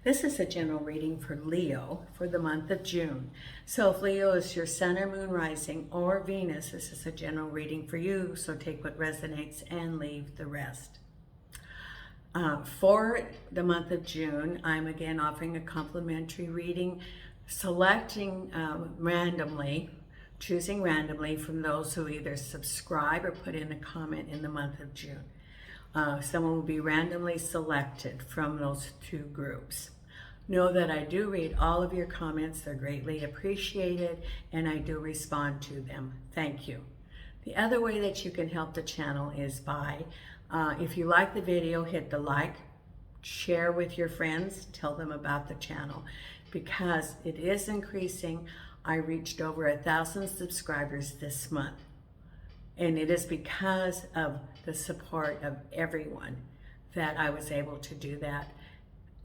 This is a general reading for Leo for the month of June. So if Leo is your sun or moon rising or Venus, this is a general reading for you. So take what resonates and leave the rest. For the month of June, I'm again offering a complimentary reading, selecting randomly, choosing randomly from those who either subscribe or put in a comment in the month of June. Someone will be randomly selected from those two groups. Know that I do read all of your comments. They're greatly appreciated, and I do respond to them. Thank you. The other way that you can help the channel is by, if you like the video, hit the like, share with your friends, tell them about the channel, because it is increasing. I reached over 1,000 subscribers this month. And it is because of the support of everyone that I was able to do that.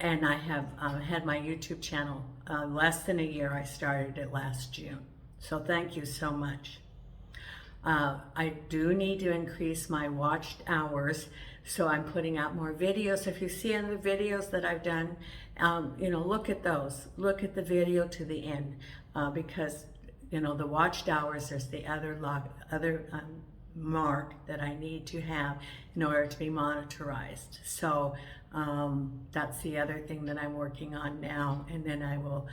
And I have had my YouTube channel less than a year. I started it last June. So thank you so much. I do need to increase my watched hours, so I'm putting out more videos. If you see any of the videos that I've done, look at those. Look at the video to the end, because the watched hours, there's the other mark that I need to have in order to be monetized. So that's the other thing that I'm working on now, and then I will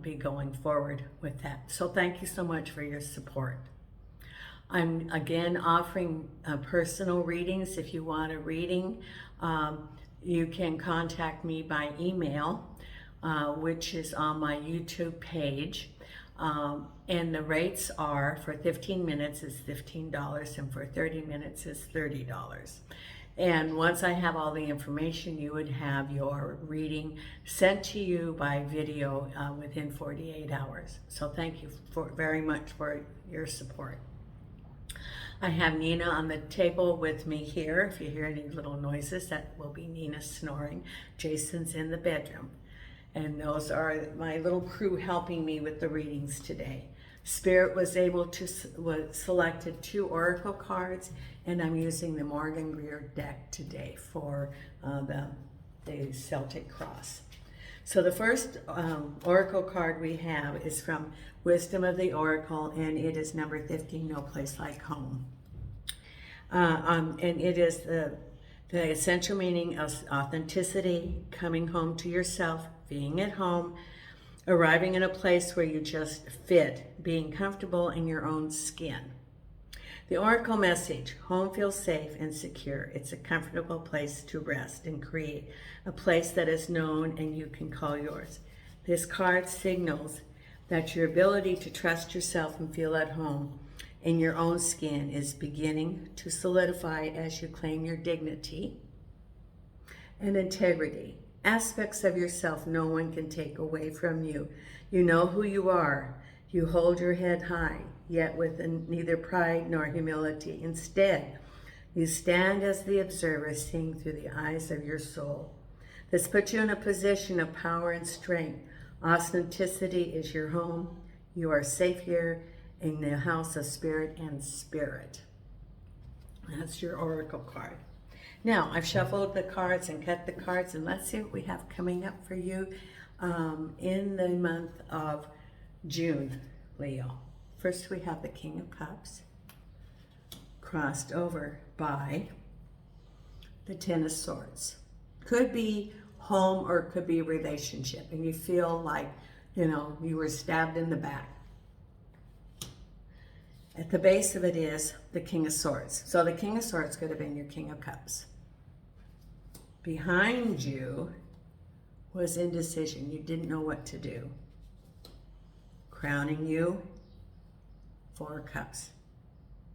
be going forward with that. So thank you so much for your support. I'm again offering personal readings. If you want a reading, you can contact me by email, which is on my YouTube page. And the rates are, for 15 minutes is $15, and for 30 minutes is $30. And once I have all the information, you would have your reading sent to you by video within 48 hours. So thank you very much for your support. I have Nina on the table with me here. If you hear any little noises, that will be Nina snoring. Jason's in the bedroom. And those are my little crew helping me with the readings today. Spirit was selected 2 oracle cards, and I'm using the Morgan Greer deck today for the Celtic Cross. So the first oracle card we have is from Wisdom of the Oracle, and it is number 15, No Place Like Home. And it is the essential meaning of authenticity, coming home to yourself, being at home, arriving in a place where you just fit, being comfortable in your own skin. The oracle message: home feels safe and secure. It's a comfortable place to rest and create, a place that is known and you can call yours. This card signals that your ability to trust yourself and feel at home in your own skin is beginning to solidify as you claim your dignity and integrity. Aspects of yourself no one can take away from you. You know who you are. You hold your head high, yet with neither pride nor humility. Instead, you stand as the observer, seeing through the eyes of your soul. This puts you in a position of power and strength. Authenticity is your home. You are safe here in the house of spirit and spirit. That's your oracle card. Now, I've shuffled the cards and cut the cards, and let's see what we have coming up for you in the month of June, Leo. First, we have the King of Cups, crossed over by the Ten of Swords. Could be home or it could be a relationship, and you feel like, you were stabbed in the back. At the base of it is the King of Swords. So the King of Swords could have been your King of Cups. Behind you was indecision. You didn't know what to do. Crowning you, 4 of Cups.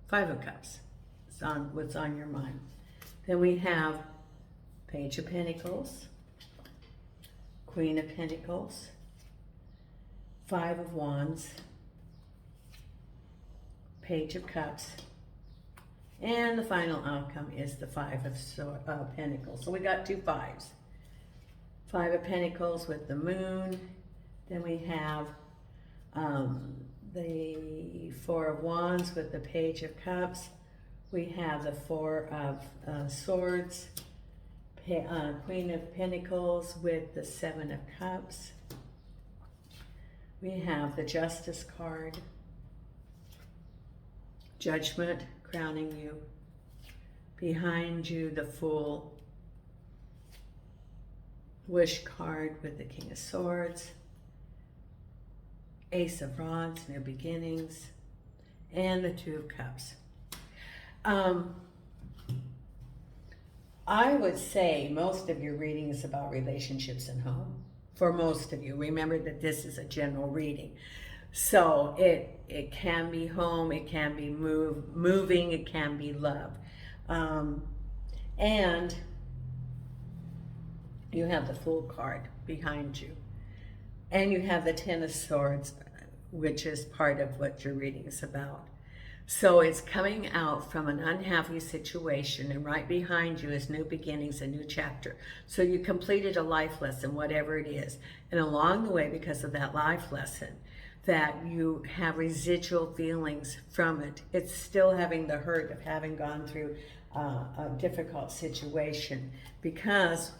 5 of Cups. It's on what's on your mind. Then we have Page of Pentacles, Queen of Pentacles, 5 of Wands, Page of Cups, and the final outcome is the 5 of Pentacles. So we got 2 5s. 5 of Pentacles with the Moon. Then we have the 4 of Wands with the Page of Cups. We have the 4 of Swords, Queen of Pentacles with the Seven of Cups. We have the Justice card. Judgment crowning you. Behind you, the Fool. Wish card with the King of Swords. Ace of Rods, New Beginnings. And the Two of Cups. I would say most of your reading is about relationships and home. For most of you. Remember that this is a general reading. So it can be home, it can be moving, it can be love. And you have the Fool card behind you. And you have the Ten of Swords, which is part of what your reading is about. So it's coming out from an unhappy situation, and right behind you is new beginnings, a new chapter. So you completed a life lesson, whatever it is. And along the way, because of that life lesson, that you have residual feelings from it. It's still having the hurt of having gone through a difficult situation, because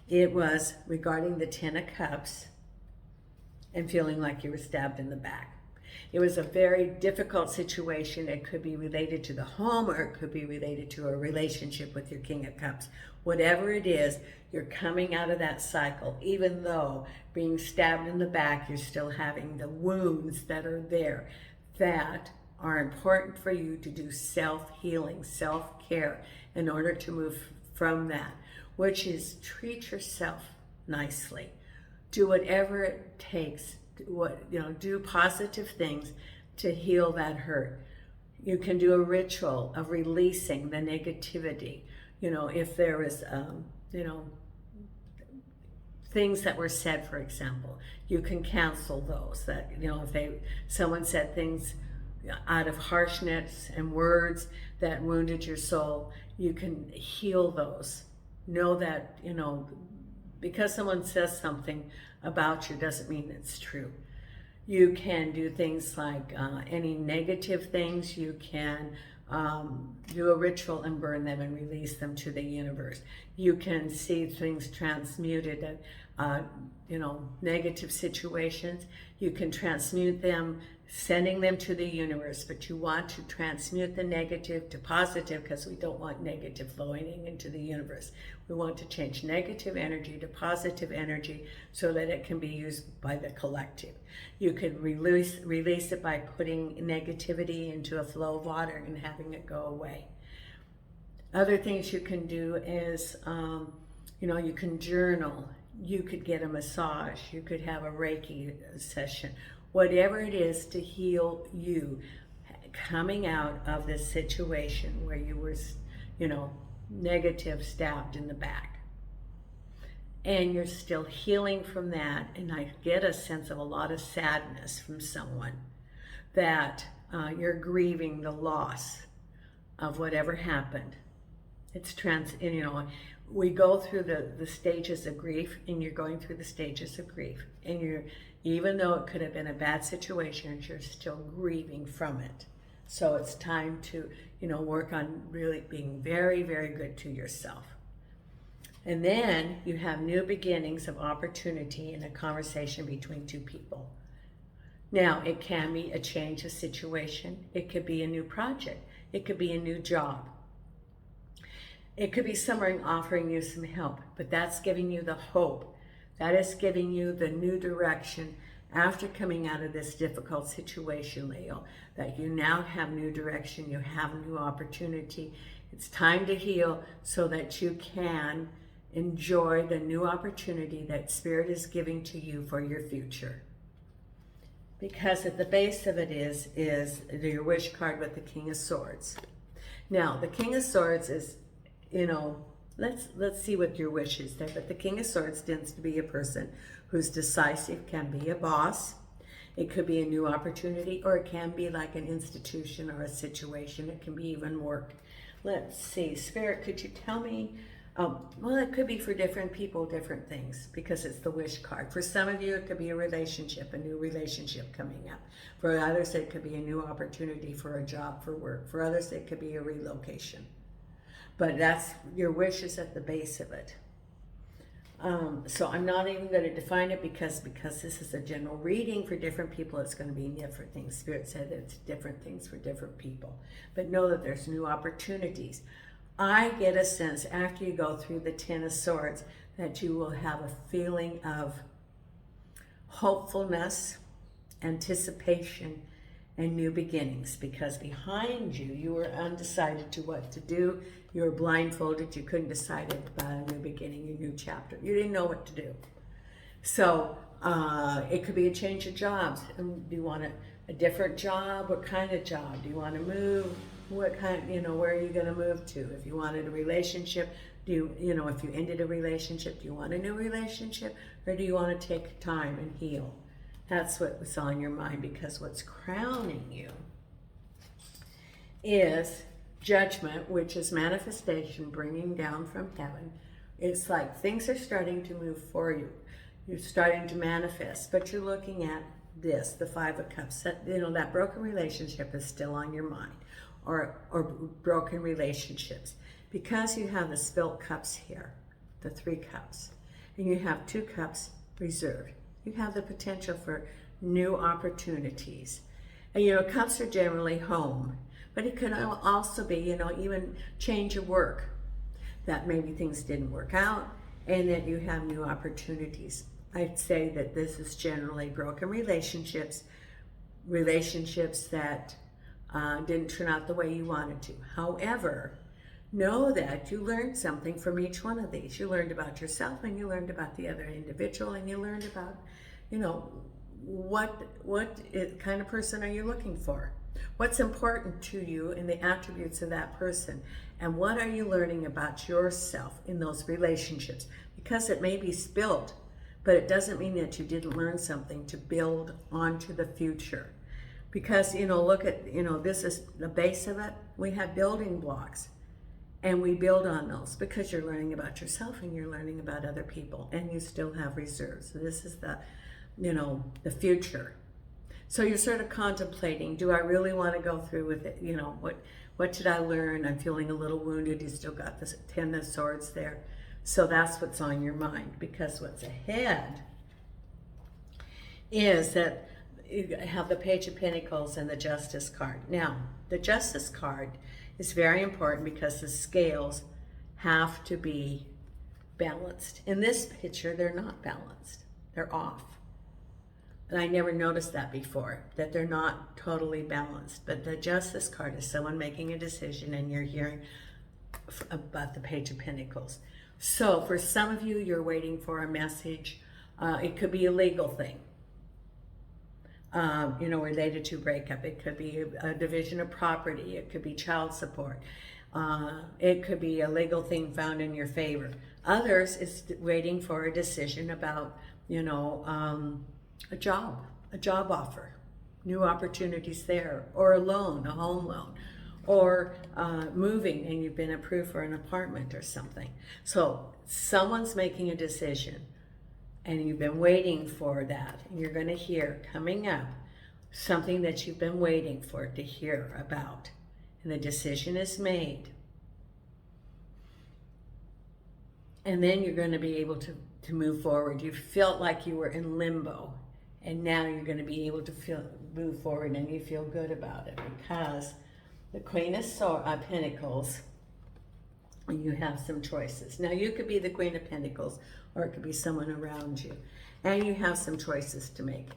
it was regarding the Ten of Cups and feeling like you were stabbed in the back. It was a very difficult situation. It could be related to the home, or it could be related to a relationship with your King of Cups. Whatever it is, you're coming out of that cycle. Even though being stabbed in the back, you're still having the wounds that are there that are important for you to do self-healing, self-care in order to move from that, which is treat yourself nicely. Do whatever it takes. Do positive things to heal that hurt. You can do a ritual of releasing the negativity. If there was, things that were said, for example, you can cancel those. That, if someone said things out of harshness and words that wounded your soul, you can heal those. Know that, because someone says something about you doesn't mean it's true. You can do things like any negative things. You can do a ritual and burn them and release them to the universe. You can see things transmuted at, negative situations. You can transmute them, sending them to the universe, but you want to transmute the negative to positive, because we don't want negative flowing into the universe. We want to change negative energy to positive energy so that it can be used by the collective. You could release it by putting negativity into a flow of water and having it go away. Other things you can do is, you can journal. You could get a massage. You could have a Reiki session. Whatever it is to heal you coming out of this situation where you were, negative, stabbed in the back. And you're still healing from that. And I get a sense of a lot of sadness from someone that you're grieving the loss of whatever happened. It's we go through the stages of grief, and you're going through the stages of grief. And even though it could have been a bad situation, you're still grieving from it. So it's time to, work on really being very, very good to yourself. And then you have new beginnings of opportunity in a conversation between two people. Now, it can be a change of situation. It could be a new project. It could be a new job. It could be someone offering you some help, but that's giving you the hope. That is giving you the new direction after coming out of this difficult situation, Leo, that you now have new direction, you have new opportunity. It's time to heal so that you can enjoy the new opportunity that Spirit is giving to you for your future. Because at the base of it is your wish card with the King of Swords. Now, the King of Swords is, let's see what your wish is there. But the King of Swords tends to be a person who's decisive, can be a boss. It could be a new opportunity, or it can be like an institution or a situation. It can be even work. Let's see. Spirit, could you tell me? Well, it could be for different people, different things, because it's the wish card. For some of you, it could be a relationship, a new relationship coming up. For others, it could be a new opportunity for a job, for work. For others, it could be a relocation. But that's your wish is at the base of it. So I'm not even going to define it because this is a general reading for different people. It's going to be different things. Spirit said that it's different things for different people. But know that there's new opportunities. I get a sense after you go through the Ten of Swords that you will have a feeling of hopefulness, anticipation, and new beginnings, because behind you, you were undecided to what to do. You were blindfolded. You couldn't decide about a new beginning, a new chapter. You didn't know what to do. So it could be a change of jobs. Do you want a different job? What kind of job? Do you want to move? What kind, where are you going to move to? If you wanted a relationship, if you ended a relationship, do you want a new relationship? Or do you want to take time and heal? That's what was on your mind, because what's crowning you is judgment, which is manifestation, bringing down from heaven. It's like things are starting to move for you. You're starting to manifest, but you're looking at this, the Five of Cups. That broken relationship is still on your mind, or broken relationships, because you have the spilt cups here, the 3 cups, and you have 2 cups reserved. You have the potential for new opportunities. And cups are generally home, but it could also be, even change of work, that maybe things didn't work out and that you have new opportunities. I'd say that this is generally broken relationships that didn't turn out the way you wanted to. However, know that you learned something from each one of these. You learned about yourself, and you learned about the other individual, and you learned about, what kind of person are you looking for? What's important to you in the attributes of that person? And what are you learning about yourself in those relationships? Because it may be spilled, but it doesn't mean that you didn't learn something to build onto the future. Because, look at, this is the base of it. We have building blocks. And we build on those, because you're learning about yourself and you're learning about other people, and you still have reserves. So this is the future. So you're sort of contemplating, do I really want to go through with it? What did I learn? I'm feeling a little wounded. You still got the 10 of Swords there. So that's what's on your mind, because what's ahead is that you have the Page of Pentacles and the Justice card. Now, the Justice card is very important because the scales have to be balanced. In this picture, they're not balanced. They're off. And I never noticed that before, that they're not totally balanced. But the Justice card is someone making a decision, and you're hearing about the Page of Pentacles. So for some of you, you're waiting for a message. It could be a legal thing. Related to breakup. It could be a division of property. It could be child support. It could be a legal thing found in your favor. Others is waiting for a decision about, a job offer, new opportunities there, or a loan, a home loan, or moving and you've been approved for an apartment or something. So someone's making a decision, and you've been waiting for that, and you're going to hear coming up something that you've been waiting for to hear about, and the decision is made. And then you're going to be able to move forward. You felt like you were in limbo, and now you're going to be able to move forward, and you feel good about it, because the Queen of Pentacles, and you have some choices. Now, you could be the Queen of Pentacles, or it could be someone around you. And you have some choices to make.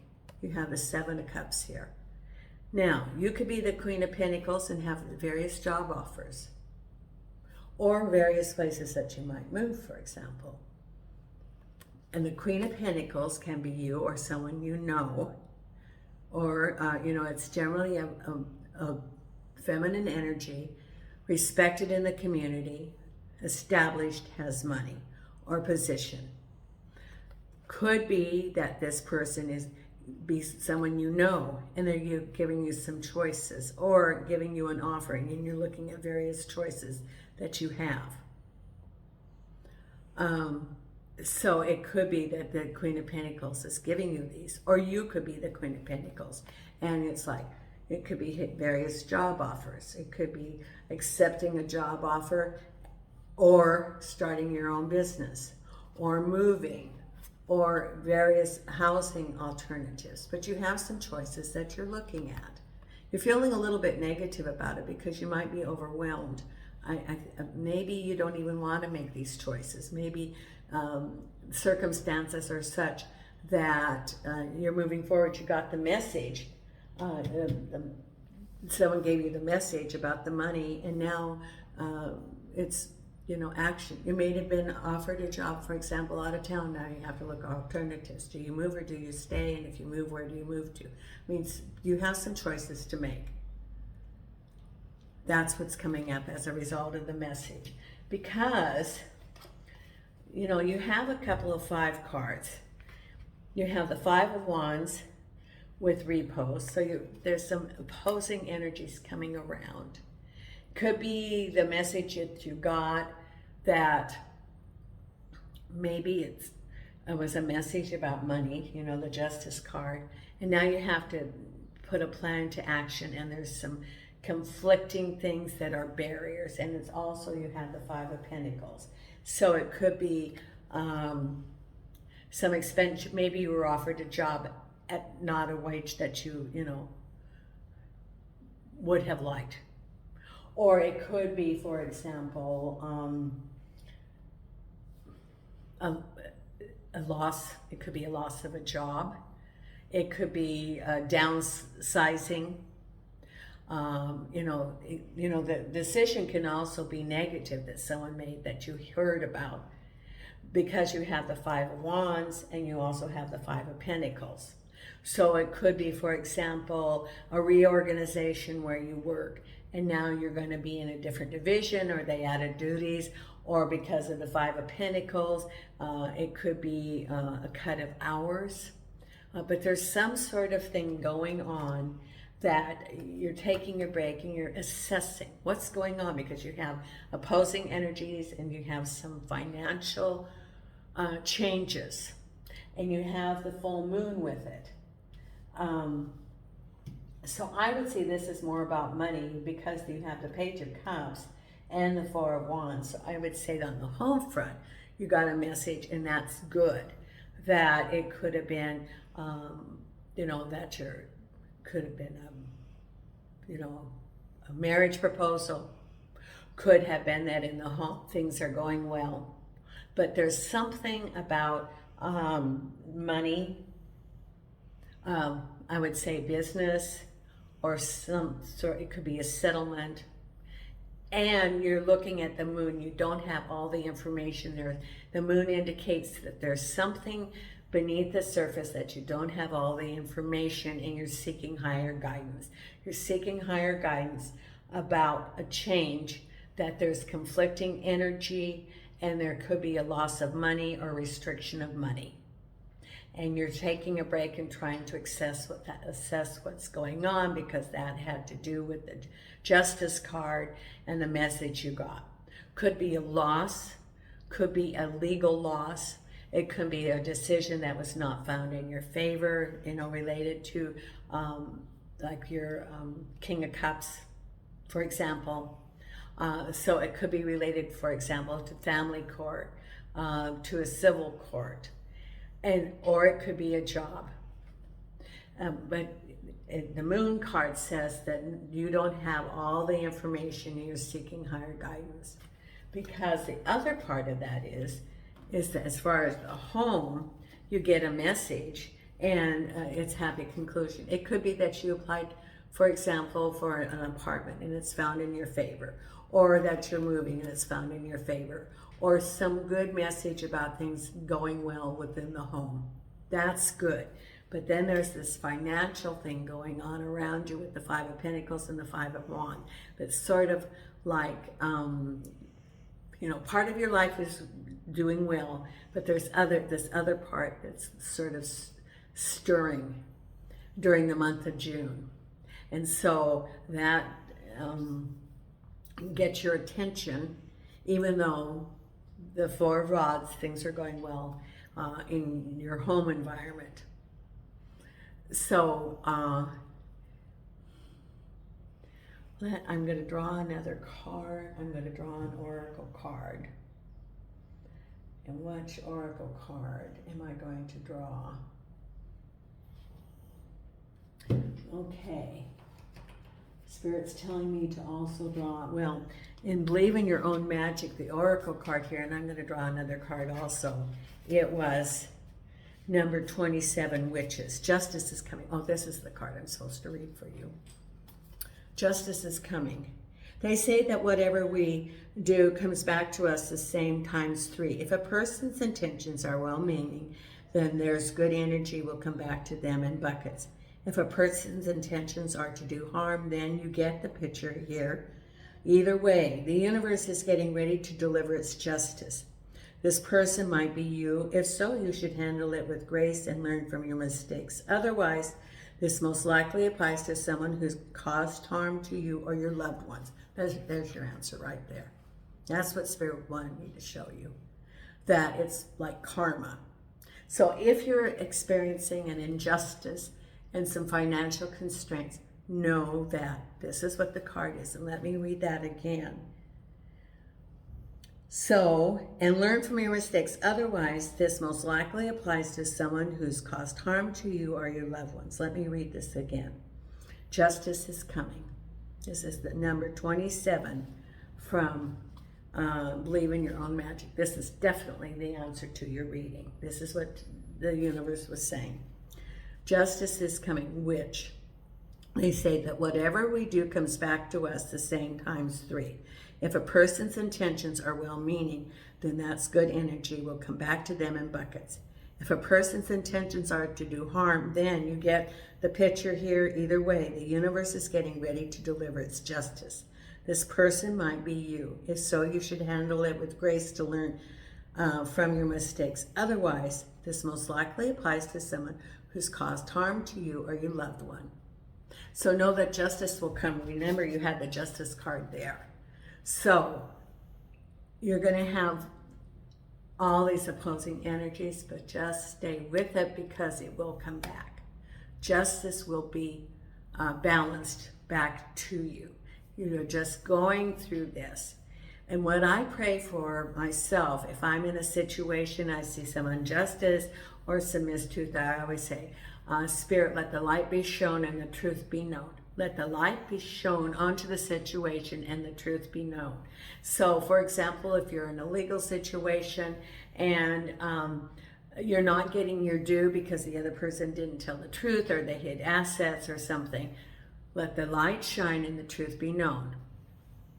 You have the 7 of Cups here. Now, you could be the Queen of Pentacles and have various job offers, or various places that you might move, for example. And the Queen of Pentacles can be you or someone you know, or, it's generally a feminine energy, respected in the community, established, has money or position. Could be that this person be someone you know, and they're giving you some choices, or giving you an offering, and you're looking at various choices that you have. So it could be that the Queen of Pentacles is giving you these, or you could be the Queen of Pentacles, and it's like, it could be various job offers. It could be accepting a job offer, or starting your own business, or moving or various housing alternatives. But you have some choices that you're looking at. You're feeling a little bit negative about it because you might be overwhelmed. Maybe you don't even want to make these choices. Maybe circumstances are such that you're moving forward. You got the message. Someone gave you the message about the money, and now it's, you know, action. You may have been offered a job, for example, out of town. Now you have to look at alternatives. Do you move or do you stay? And if you move, where do you move to? Means you have some choices to make. That's what's coming up as a result of the message. Because, you know, you have a couple of 5 cards. You have the 5 of Wands with repose. So there's some opposing energies coming around. Could be the message that you got that maybe it was a message about money, you know, the Justice card. And now you have to put a plan into action, and there's some conflicting things that are barriers. And it's also, you have the 5 of Pentacles. So it could be some expense. Maybe you were offered a job at not a wage that you know, would have liked. Or it could be, for example, a loss. It could be a loss of a job. It could be downsizing. You know, the decision can also be negative that someone made that you heard about, because you have the 5 of Wands and you also have the 5 of Pentacles. So it could be, for example, a reorganization where you work, and now you're going to be in a different division, or they added duties, or because of the 5 of Pentacles, it could be a cut of hours. But there's some sort of thing going on that you're taking a break and you're assessing what's going on, because you have opposing energies and you have some financial changes, and you have the full moon with it. So I would say this is more about money, because you have the Page of Cups and the 4 of Wands. So I would say that on the home front, you got a message, and that's good. That it could have been, you know, that could have been, you know, a marriage proposal. Could have been that in the home things are going well. But there's something about money, I would say business, or some sort, it could be a settlement. And you're looking at the moon. You don't have all the information there. The moon indicates that there's something beneath the surface that you don't have all the information, and you're seeking higher guidance. You're seeking higher guidance about a change, that there's conflicting energy, and there could be a loss of money or restriction of money. And you're taking a break and trying to assess what's going on, because that had to do with the Justice card and the message you got. Could be a loss, could be a legal loss. It could be a decision that was not found in your favor, you know, related to like your King of Cups, for example. So it could be related, for example, to family court, to a civil court. Or it could be a job. But the moon card says that you don't have all the information, and you're seeking higher guidance. Because the other part of that is that as far as the home, you get a message, and it's happy conclusion. It could be that you applied, for example, for an apartment, and it's found in your favor. Or that you're moving and it's found in your favor. Or some good message about things going well within the home. That's good. But then there's this financial thing going on around you with the 5 of Pentacles and the 5 of Wands. That's sort of like, you know, part of your life is doing well, but there's this other part that's sort of stirring during the month of June. And so that gets your attention, even though the 4 of Rods, things are going well in your home environment. So I'm going to draw another card. I'm going to draw an oracle card. And which oracle card am I going to draw? Okay. Spirit's telling me to also draw, well, in Believe in Your Own Magic, the oracle card here, and I'm going to draw another card also. It was number 27, Witches. Justice is coming. Oh, this is the card I'm supposed to read for you. Justice is coming. They say that whatever we do comes back to us the same times 3. If a person's intentions are well-meaning, then there's good energy will come back to them in buckets. If a person's intentions are to do harm, then you get the picture here. Either way, the universe is getting ready to deliver its justice. This person might be you. If so, you should handle it with grace and learn from your mistakes. Otherwise, this most likely applies to someone who's caused harm to you or your loved ones. There's your answer right there. That's what Spirit wanted me to show you. That it's like karma. So if you're experiencing an injustice and some financial constraints, know that this is what the card is. And let me read that again. So, and learn from your mistakes. Otherwise, this most likely applies to someone who's caused harm to you or your loved ones. Let me read this again. Justice is coming. This is the number 27 from Believe in Your Own Magic. This is definitely the answer to your reading. This is what the universe was saying. Justice is coming, which they say that whatever we do comes back to us the same times 3. If a person's intentions are well-meaning, then that's good energy will come back to them in buckets. If a person's intentions are to do harm, then you get the picture here. Either way, the universe is getting ready to deliver its justice. This person might be you. If so, you should handle it with grace to learn from your mistakes. Otherwise, this most likely applies to someone who's caused harm to you or your loved one. So know that justice will come. Remember, you had the justice card there. So you're going to have all these opposing energies, but just stay with it because it will come back. Justice will be balanced back to you. You're just going through this. And what I pray for myself, if I'm in a situation, I see some injustice or some mistruth, I always say, Spirit, let the light be shown and the truth be known. Let the light be shown onto the situation and the truth be known. So, for example, if you're in a legal situation and you're not getting your due because the other person didn't tell the truth or they hid assets or something, let the light shine and the truth be known.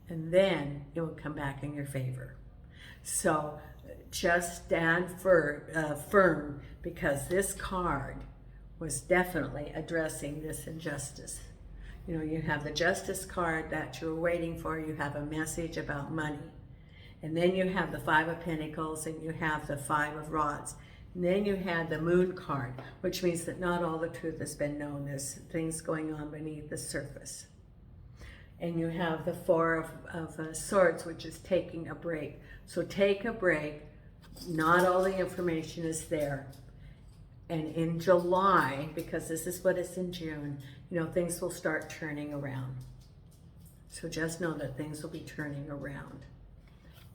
And then it will come back in your favor. So just stand firm because this card was definitely addressing this injustice. You know, you have the justice card that you're waiting for. You have a message about money. And then you have the 5 of Pentacles and you have the 5 of Rods. And then you had the Moon card, which means that not all the truth has been known. There's things going on beneath the surface. And you have the 4 of Swords, which is taking a break. So take a break. Not all the information is there. And in July, because this is what is in June, you know, things will start turning around. So just know that things will be turning around.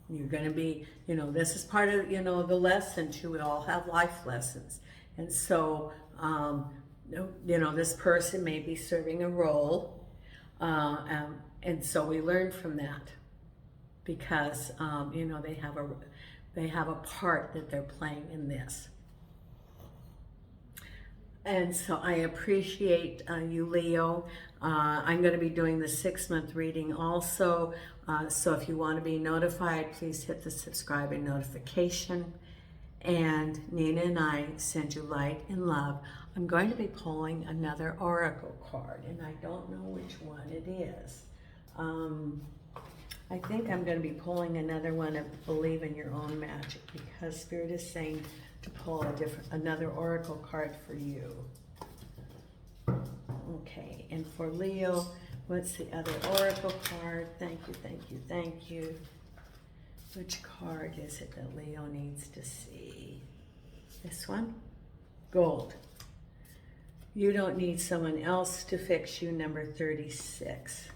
You're going to be, you know, this is part of, you know, the lesson too. We all have life lessons. And so, you know, this person may be serving a role. And so we learn from that because, you know, they have a part that they're playing in this. And so I appreciate you, Leo. I'm going to be doing the 6-month reading also. So if you want to be notified, please hit the subscribe and notification. And Nina and I send you light and love. I'm going to be pulling another oracle card, and I don't know which one it is. I think I'm going to be pulling another one of Believe in Your Own Magic because Spirit is saying to pull another oracle card for you. Okay, and for Leo, what's the other oracle card? Thank you, thank you, thank you. Which card is it that Leo needs to see? This one? Gold. You don't need someone else to fix you, number 36.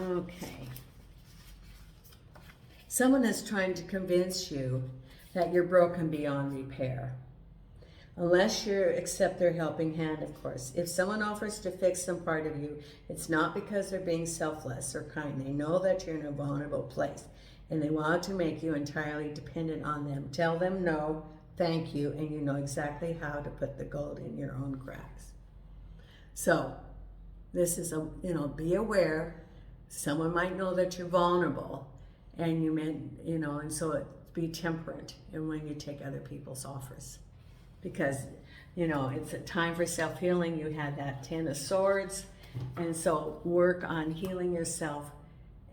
Okay. Someone is trying to convince you that you're broken beyond repair. Unless you accept their helping hand, of course. If someone offers to fix some part of you, it's not because they're being selfless or kind. They know that you're in a vulnerable place, and they want to make you entirely dependent on them. Tell them no, thank you, and you know exactly how to put the gold in your own cracks. So, this is be aware. Someone might know that you're vulnerable, and and so be temperate in when you take other people's offers. Because, it's a time for self-healing. You had that 10 of Swords. And so work on healing yourself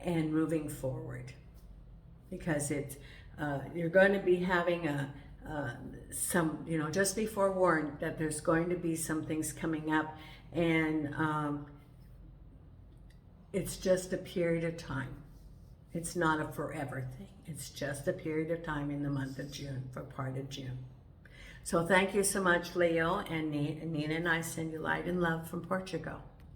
and moving forward. Because you're going to be having just be forewarned that there's going to be some things coming up. And it's just a period of time. It's not a forever thing. It's just a period of time in the month of June, for part of June. So thank you so much, Leo, and Nina and I send you light and love from Portugal.